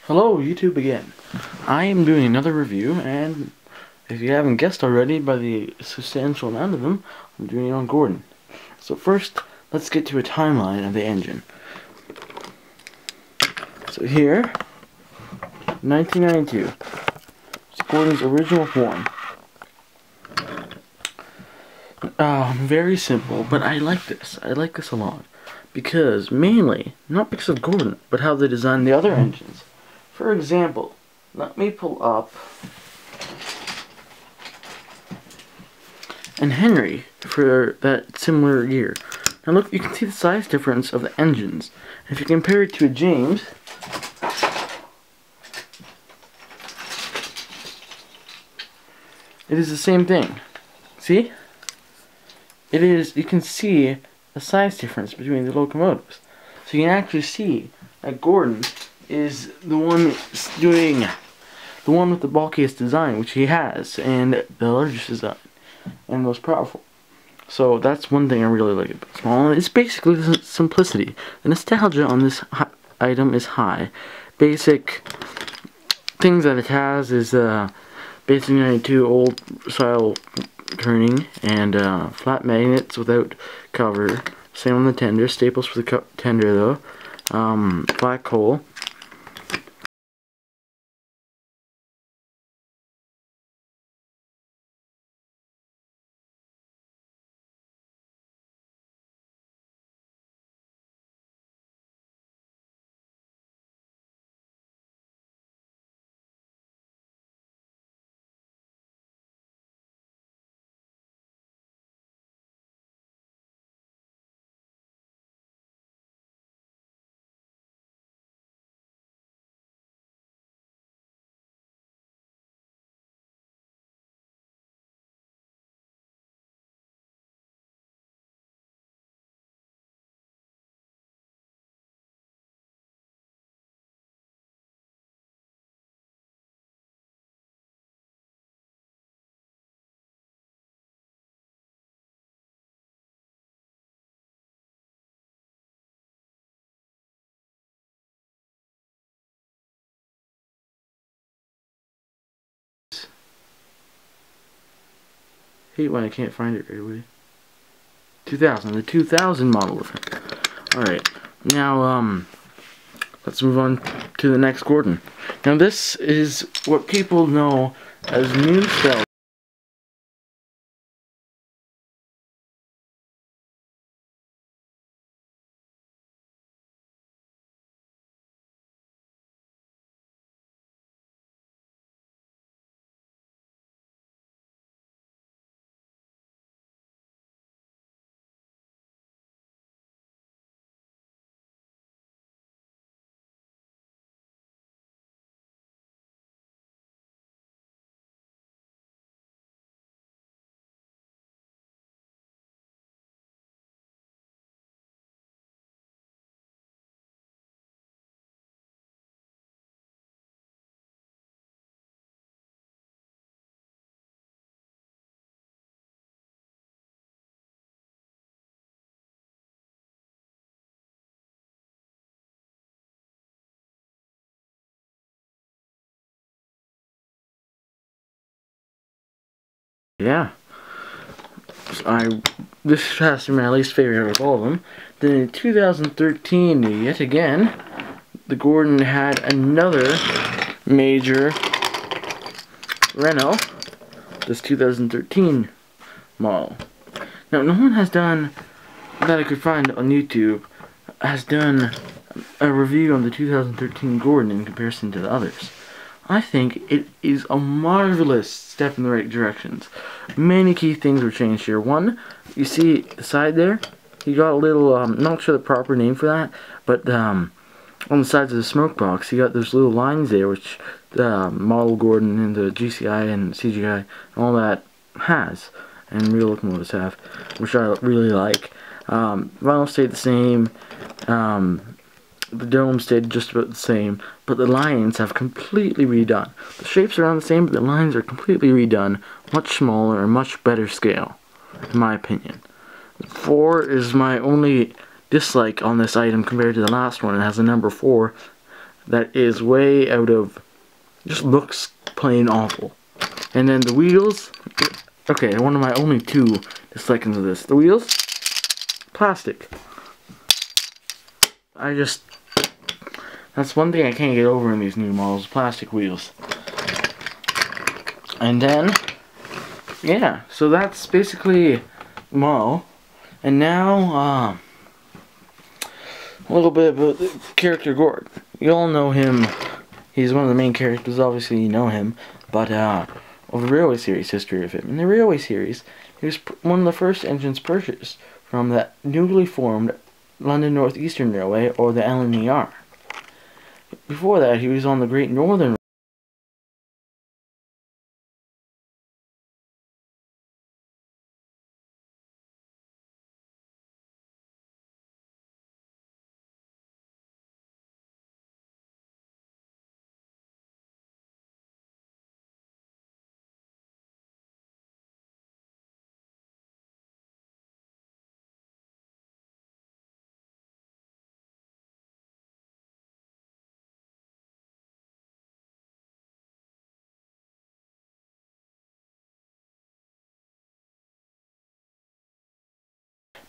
Hello YouTube again. I am doing another review, and if you haven't guessed already by the substantial amount of them, I'm doing it on Gordon. So first, let's get to a timeline of the engine. So here, 1992, it's Gordon's original form. Very simple, but I like this. I like this a lot. Because, mainly, not because of Gordon, but how they designed the other engines. For example, let me pull up and Henry for that similar year. Now look, you can see the size difference of the engines. If you compare it to a James, it is the same thing. See? It is, you can see the size difference between the locomotives. So you can actually see that Gordon is the one doing the one with the bulkiest design, which he has, and the largest design, and most powerful. So that's one thing I really like about small. It's basically the simplicity. The nostalgia on this item is high. Basic things that it has is basic 92 old style turning and flat magnets without cover. Same on the tender. Staples for the tender though. Black coal. Hate when I can't find it right away. 2000, the 2000 model of it. Alright, now let's move on to the next Gordon. Now this is what people know as new style. Yeah. This has to be my least favorite of all of them. Then in 2013, yet again, the Gordon had another major Renault, this 2013 model. Now, no one has done, that I could find on YouTube, has done a review on the 2013 Gordon in comparison to the others. I think it is a marvelous step in the right directions. Many key things were changed here. One, you see the side there? You got a little, not sure the proper name for that, but on the sides of the smoke box, you got those little lines there, which the model Gordon and the GCI and CGI and all that has, and real locomotives have, which I really like. Vinyl stayed the same. The dome stayed just about the same, but the lines have completely redone. The shapes are on the same, but the lines are completely redone, much smaller and much better scale, in my opinion. 4 is my only dislike on this item compared to the last one. It has a number 4 that is way out of, just looks plain awful. And then the wheels, okay, one of my only two dislikings of this. The wheels, plastic. That's one thing I can't get over in these new models, plastic wheels. And then, yeah, so that's basically Mo. And now, a little bit about the character Gord. You all know him. He's one of the main characters, obviously you know him. But, of the Railway Series history of him. In the Railway Series, he was one of the first engines purchased from the newly formed London North Eastern Railway, or the LNER. Before that, he was on the Great Northern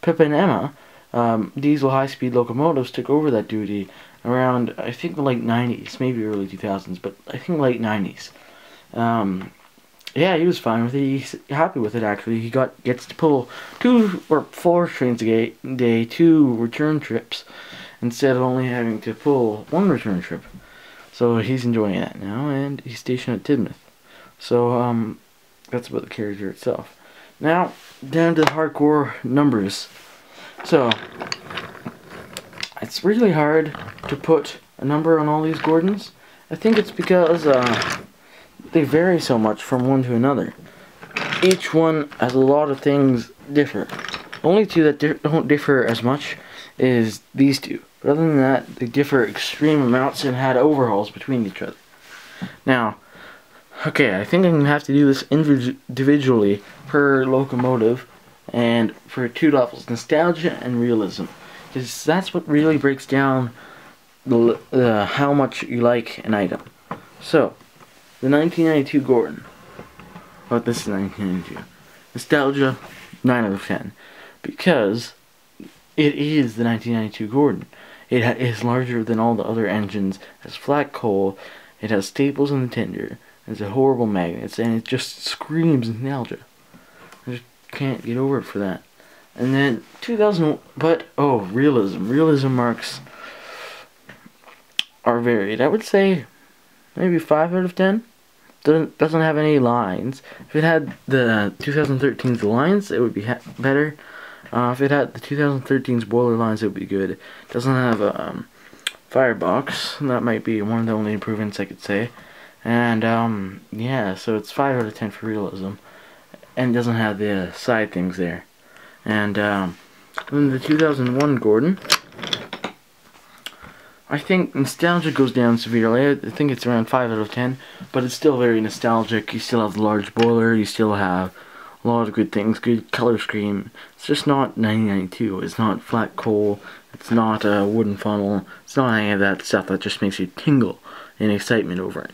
Pippa and Emma, diesel high-speed locomotives took over that duty around, I think, the late 90s, maybe early 2000s, but I think late 90s. Yeah, he was fine with it. He's happy with it, actually. He gets to pull 2 or 4 trains a day, 2 return trips, instead of only having to pull 1 return trip. So he's enjoying that now, and he's stationed at Tidmouth. So, that's about the character itself. Now, down to the hardcore numbers. So, it's really hard to put a number on all these Gordons. I think it's because they vary so much from one to another. Each one has a lot of things differ. The only two that don't differ as much is these two. But other than that, they differ extreme amounts and had overhauls between each other. Now, okay, I think I'm going to have to do this individually per locomotive and for 2 levels, nostalgia and realism. Because that's what really breaks down how much you like an item. So, the 1992 Gordon. Oh, this is 1992. Nostalgia, 9 out of 10. Because it is the 1992 Gordon. It is larger than all the other engines. It has flat coal. It has staples in the tender. It's a horrible magnets, and it just screams nostalgia. I just can't get over it for that. And then 2000, but oh, realism. Realism marks are varied. I would say maybe 5 out of 10. Doesn't have any lines. If it had the 2013's lines, it would be better. If it had the 2013's boiler lines, it would be good. It doesn't have a firebox. That might be one of the only improvements I could say. And, yeah, so it's 5 out of 10 for realism. And it doesn't have the side things there. And, then the 2001 Gordon, I think nostalgia goes down severely. I think it's around 5 out of 10. But it's still very nostalgic. You still have the large boiler. You still have a lot of good things. Good color scheme. It's just not 1992. It's not flat coal. It's not a wooden funnel. It's not any of that stuff that just makes you tingle in excitement over it.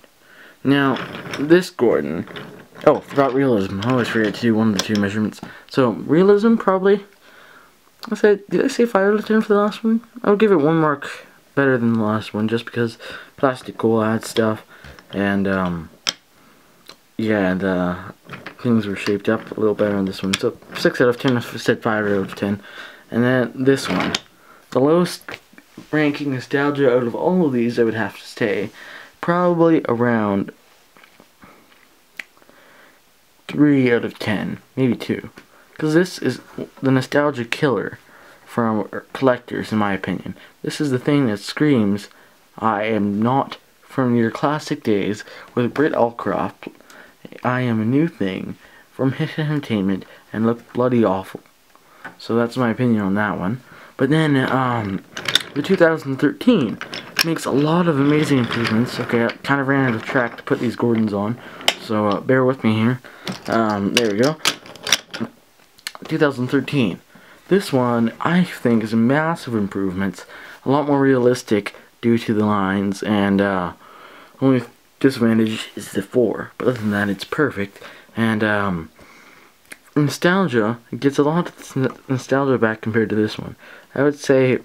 Now, this Gordon, oh, forgot realism. I always forget to do one of the 2 measurements. So, realism, probably, did I say 5 out of 10 for the last one? I'll give it 1 mark better than the last one, just because plastic coal adds stuff, and, yeah, the things were shaped up a little better on this one. So, 6 out of 10, I said 5 out of 10. And then, this one, the lowest ranking nostalgia out of all of these, I would have to say, probably around 3 out of 10, maybe 2. Because this is the nostalgia killer from collectors, in my opinion. This is the thing that screams, I am not from your classic days with Britt Allcroft. I am a new thing from Hit Entertainment and look bloody awful. So that's my opinion on that one. But then, the 2013 makes a lot of amazing improvements. Okay, I kind of ran out of track to put these Gordons on, so bear with me here. There we go. 2013. This one, I think, is a massive improvement. A lot more realistic, due to the lines, and only disadvantage is the 4. But other than that, it's perfect. And nostalgia, it gets a lot of nostalgia back compared to this one. I would say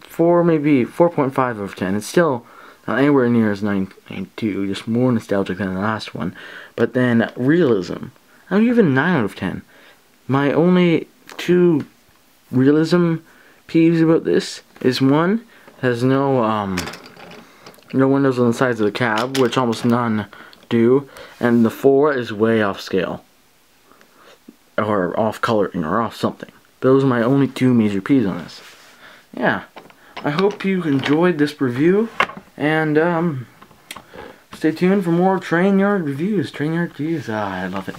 4, maybe 4.5 out of 10. It's still not anywhere near as 9.2, just more nostalgic than the last one. But then realism, I would give it a 9 out of 10. My only 2 realism peeves about this is, one, has no windows on the sides of the cab, which almost none do, and the 4 is way off scale, or off coloring, or off something. Those are my only 2 major peeves on this. Yeah, I hope you enjoyed this review, and stay tuned for more Train Yard reviews. I love it.